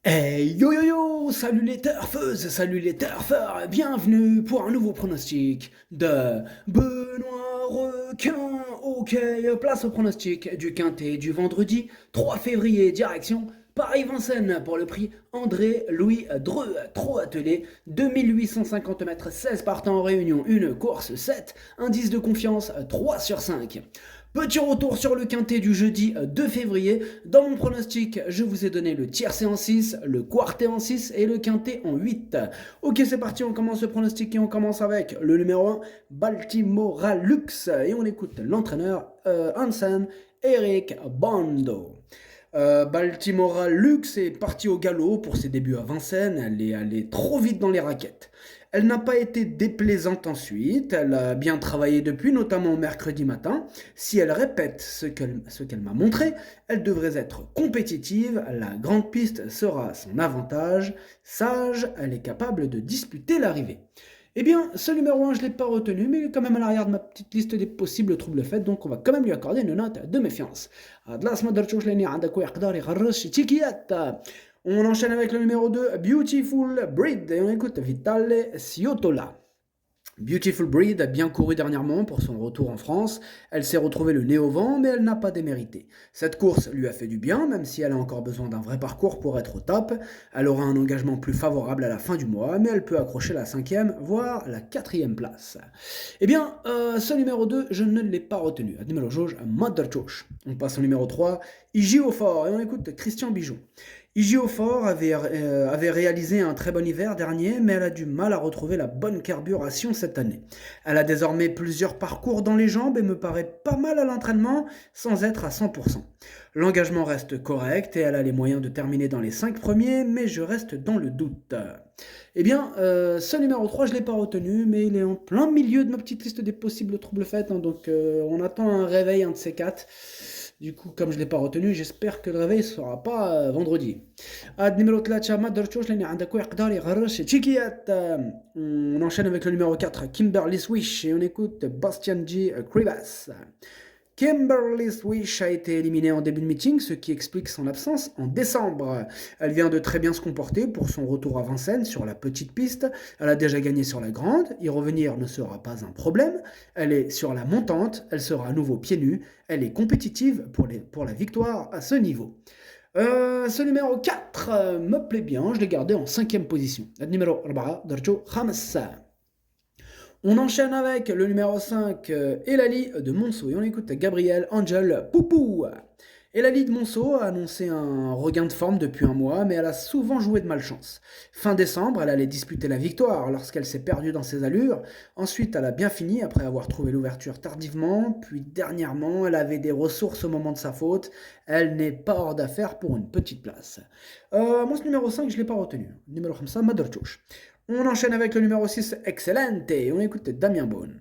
Hey yo yo yo, salut les turfeuses, salut les turfeurs, bienvenue pour un nouveau pronostic de Benoît Requin. Ok, place au pronostic du quintet du vendredi 3 février, direction Paris-Vincennes pour le prix André-Louis Dreux, trop attelé, 2850 mètres, 16 partants en réunion, une course 7, indice de confiance 3 sur 5. Petit retour sur le quintet du jeudi 2 février. Dans mon pronostic, je vous ai donné le tiercé en 6, le quartet en 6 et le quintet en 8. Ok, c'est parti, on commence le pronostic et on commence avec le numéro 1, Baltimora Lux. Et on écoute l'entraîneur Hansen, Eric Bondo. Baltimora Lux est partie au galop pour ses débuts à Vincennes. Elle est allée trop vite dans les raquettes. Elle n'a pas été déplaisante ensuite, elle a bien travaillé depuis, notamment mercredi matin. Si elle répète ce qu'elle m'a montré, elle devrait être compétitive, la grande piste sera à son avantage. Sage, elle est capable de disputer l'arrivée. Eh bien, ce numéro 1, je ne l'ai pas retenu, mais il est quand même à l'arrière de ma petite liste des possibles troubles faits, donc on va quand même lui accorder une note de méfiance. On enchaîne avec le numéro 2, Beautiful Breed, et on écoute Vitale Ciotola. Beautiful Breed a bien couru dernièrement pour son retour en France. Elle s'est retrouvée le nez au vent, mais elle n'a pas démérité. Cette course lui a fait du bien, même si elle a encore besoin d'un vrai parcours pour être au top. Elle aura un engagement plus favorable à la fin du mois, mais elle peut accrocher la cinquième, voire la quatrième place. Eh bien, ce numéro 2, je ne l'ai pas retenu. Numéro jauge, Mother Josh. On passe au numéro 3, Igi au fort, et on écoute Christian Bijon. Igiofort avait réalisé un très bon hiver dernier, mais elle a du mal à retrouver la bonne carburation cette année. Elle a désormais plusieurs parcours dans les jambes et me paraît pas mal à l'entraînement sans être à 100%. L'engagement reste correct et elle a les moyens de terminer dans les 5 premiers, mais je reste dans le doute. Eh bien, ce numéro 3, je ne l'ai pas retenu, mais il est en plein milieu de ma petite liste des possibles troubles faits, hein, donc on attend un réveil, un de ces quatre. Du coup, comme je ne l'ai pas retenu, j'espère que le réveil ne sera pas vendredi. Numéro 3, Mother Chosh, on enchaîne avec le numéro 4, Kimberly Swish, et on écoute Bastian G. Krivas. Kimberly Swish a été éliminée en début de meeting, ce qui explique son absence en décembre. Elle vient de très bien se comporter pour son retour à Vincennes sur la petite piste. Elle a déjà gagné sur la grande, y revenir ne sera pas un problème. Elle est sur la montante, elle sera à nouveau pieds nus. Elle est compétitive pour la victoire à ce niveau. Ce numéro 4 me plaît bien, je l'ai gardé en cinquième position. Le numéro 4, Darjo Hamassa. On enchaîne avec le numéro 5, Elali de Monceau. Et on écoute Gabriel Angel Poupou. Elali de Monceau a annoncé un regain de forme depuis un mois, mais elle a souvent joué de malchance. Fin décembre, elle allait disputer la victoire lorsqu'elle s'est perdue dans ses allures. Ensuite, elle a bien fini après avoir trouvé l'ouverture tardivement. Puis dernièrement, elle avait des ressources au moment de sa faute. Elle n'est pas hors d'affaire pour une petite place. Moi, ce numéro 5, je ne l'ai pas retenu. Numéro 5, Madorchouch. On enchaîne avec le numéro 6, Excellente. On écoute Damien Beaune.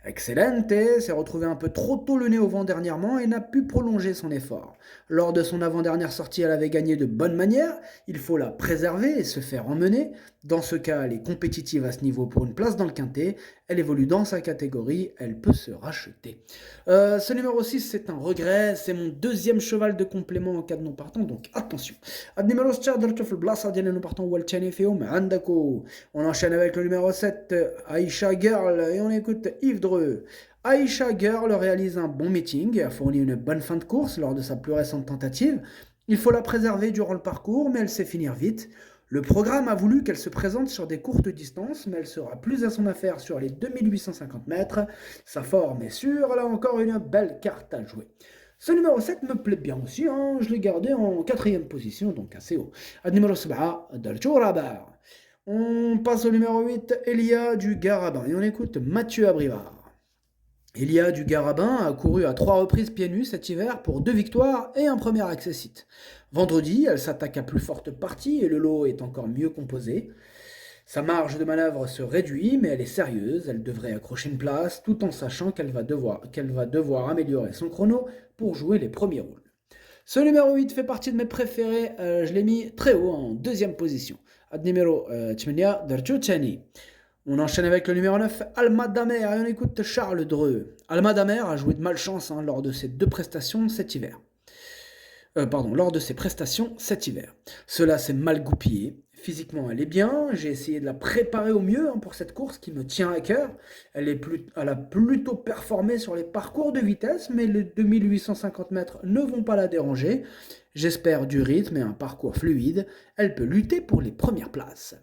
Excellente s'est retrouvé un peu trop tôt le nez au vent dernièrement et n'a pu prolonger son effort. Lors de son avant-dernière sortie, elle avait gagné de bonne manière. Il faut la préserver et se faire emmener. Dans ce cas, elle est compétitive à ce niveau pour une place dans le quintet. Elle évolue dans sa catégorie. Elle peut se racheter. Ce numéro 6, c'est un regret. C'est mon deuxième cheval de complément en cas de non partant, donc attention. Numéro 4, non partant, on enchaîne avec le numéro 7, Aisha Girl, et on écoute Yves Dreux. Aisha Girl réalise un bon meeting et a fourni une bonne fin de course lors de sa plus récente tentative. Il faut la préserver durant le parcours, mais elle sait finir vite. Le programme a voulu qu'elle se présente sur des courtes distances, mais elle sera plus à son affaire sur les 2850 mètres. Sa forme est sûre, elle a encore une belle carte à jouer. Ce numéro 7 me plaît bien aussi, hein. Je l'ai gardé en quatrième position, donc assez haut. Numéro 7, Dalchourabar. On passe au numéro 8, Elia du Garabin, et on écoute Mathieu Abrivard. Elia du Garabin a couru à 3 reprises pieds nus cet hiver pour 2 victoires et un premier accessit. Vendredi, elle s'attaque à plus forte partie et le lot est encore mieux composé. Sa marge de manœuvre se réduit, mais elle est sérieuse, elle devrait accrocher une place tout en sachant qu'elle va devoir améliorer son chrono pour jouer les premiers rôles. Ce numéro 8 fait partie de mes préférés, je l'ai mis très haut en deuxième position. Numéro 8, Darjo Chani. On enchaîne avec le numéro 9, Alma Damer, et on écoute Charles Dreux. Alma Damer a joué de malchance lors de ses deux prestations cet hiver. lors de ses prestations cet hiver. Cela s'est mal goupillé. Physiquement, elle est bien. J'ai essayé de la préparer au mieux pour cette course qui me tient à cœur. Elle a plutôt performé sur les parcours de vitesse, mais les 2850 mètres ne vont pas la déranger. J'espère du rythme et un parcours fluide. Elle peut lutter pour les premières places.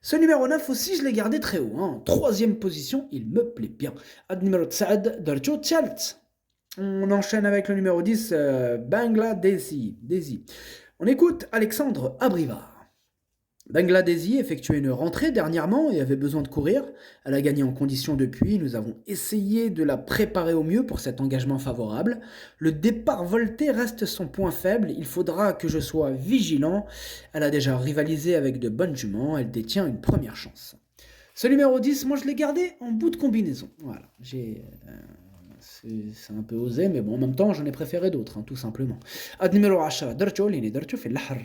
Ce numéro 9 aussi, je l'ai gardé très haut. En troisième position, il me plaît bien. Ad numéro Tsaad Darjo Tchalt. On enchaîne avec le numéro 10, Bangladeshi. On écoute Alexandre Abrivard. Bangladeshi effectuait une rentrée dernièrement et avait besoin de courir. Elle a gagné en condition depuis. Nous avons essayé de la préparer au mieux pour cet engagement favorable. Le départ volté reste son point faible. Il faudra que je sois vigilant. Elle a déjà rivalisé avec de bonnes juments. Elle détient une première chance. Ce numéro 10, moi je l'ai gardé en bout de combinaison. Voilà, c'est un peu osé, mais bon, en même temps, j'en ai préféré d'autres, tout simplement. Ad numéro 10, Darjo, Lini Darjo fait l'ahar.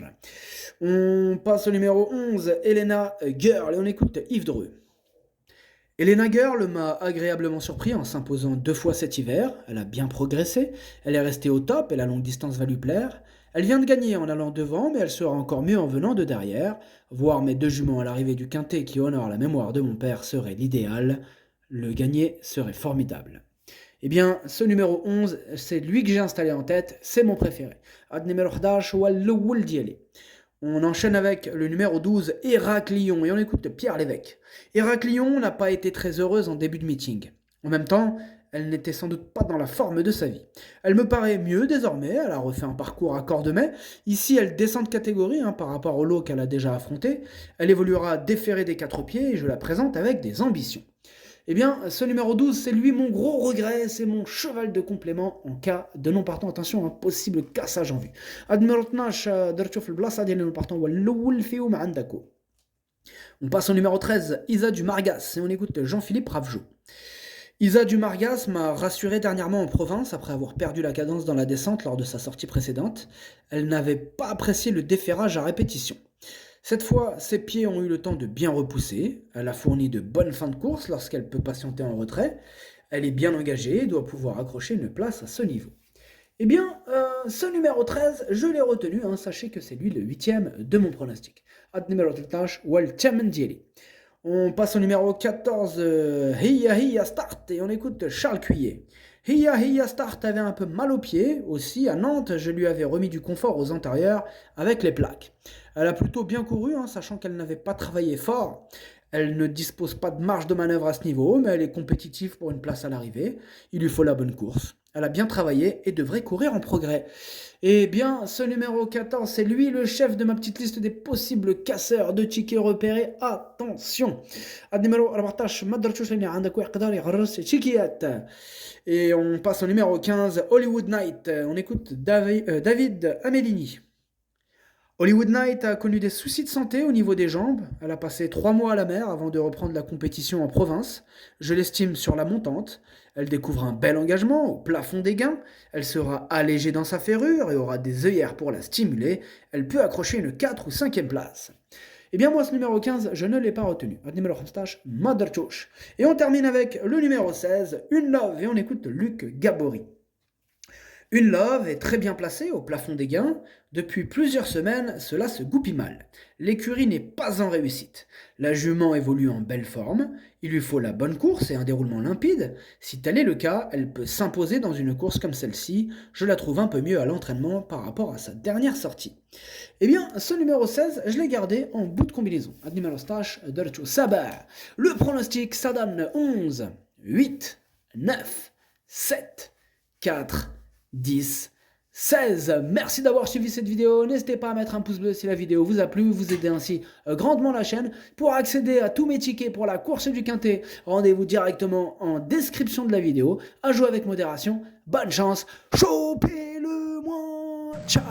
On passe au numéro 11, Elena Girl, et on écoute Yves Dreux. Elena Girl m'a agréablement surpris en s'imposant 2 fois cet hiver. Elle a bien progressé, elle est restée au top et la longue distance va lui plaire. Elle vient de gagner en allant devant, mais elle sera encore mieux en venant de derrière. Voir mes 2 juments à l'arrivée du quintet qui honore la mémoire de mon père serait l'idéal. Le gagner serait formidable. Eh bien, ce numéro 11, c'est lui que j'ai installé en tête, c'est mon préféré. Ad numéro 11, Walloul Dialé. On enchaîne avec le numéro 12, Héraclion, et on écoute Pierre Lévesque. Héraclion n'a pas été très heureuse en début de meeting. En même temps, elle n'était sans doute pas dans la forme de sa vie. Elle me paraît mieux désormais, elle a refait un parcours à Cordemais. Ici, elle descend de catégorie par rapport au lot qu'elle a déjà affronté. Elle évoluera déférée des 4 pieds et je la présente avec des ambitions. Eh bien, ce numéro 12, c'est lui mon gros regret, c'est mon cheval de complément en cas de non-partant. Attention, un possible cassage en vue. On passe au numéro 13, Isa du Margas, et on écoute Jean-Philippe Ravjou. Isa du Margas m'a rassuré dernièrement en province après avoir perdu la cadence dans la descente lors de sa sortie précédente. Elle n'avait pas apprécié le déferrage à répétition. Cette fois, ses pieds ont eu le temps de bien repousser. Elle a fourni de bonnes fins de course lorsqu'elle peut patienter en retrait. Elle est bien engagée et doit pouvoir accrocher une place à ce niveau. Eh bien, ce numéro 13, je l'ai retenu. Sachez que c'est lui le 8e de mon pronostic. Ad numéro 13, Wal Tiamendieli. On passe au numéro 14, Hiya Start, et on écoute Charles Cuillet. Hiya Start avait un peu mal aux pieds. Aussi, à Nantes, je lui avais remis du confort aux antérieurs avec les plaques. Elle a plutôt bien couru, sachant qu'elle n'avait pas travaillé fort. Elle ne dispose pas de marge de manœuvre à ce niveau, mais elle est compétitive pour une place à l'arrivée. Il lui faut la bonne course. Elle a bien travaillé et devrait courir en progrès. Eh bien, ce numéro 14, c'est lui le chef de ma petite liste des possibles casseurs de tickets repérés. Attention. Et on passe au numéro 15, Hollywood Night. On écoute David Amelini. Hollywood Night a connu des soucis de santé au niveau des jambes. Elle a passé 3 mois à la mer avant de reprendre la compétition en province. Je l'estime sur la montante. Elle découvre un bel engagement au plafond des gains. Elle sera allégée dans sa ferrure et aura des œillères pour la stimuler. Elle peut accrocher une 4 ou 5e place. Eh bien moi ce numéro 15, je ne l'ai pas retenu. Numéro 15, Motherchosh. Et on termine avec le numéro 16, Une Love, et on écoute Luc Gabory. Une Love est très bien placée au plafond des gains. Depuis plusieurs semaines, cela se goupille mal. L'écurie n'est pas en réussite. La jument évolue en belle forme. Il lui faut la bonne course et un déroulement limpide. Si tel est le cas, elle peut s'imposer dans une course comme celle-ci. Je la trouve un peu mieux à l'entraînement par rapport à sa dernière sortie. Eh bien, ce numéro 16, je l'ai gardé en bout de combinaison. Numéro stage, Dorcho Sabah. Le pronostic, ça donne 11, 8, 9, 7, 4, 10, 16. Merci d'avoir suivi cette vidéo. N'hésitez pas à mettre un pouce bleu si la vidéo vous a plu. Vous aidez ainsi grandement la chaîne. Pour accéder à tous mes tickets pour la course du Quintet, rendez-vous directement en description de la vidéo. À jouer avec modération. Bonne chance. Chopez-le moi. Ciao.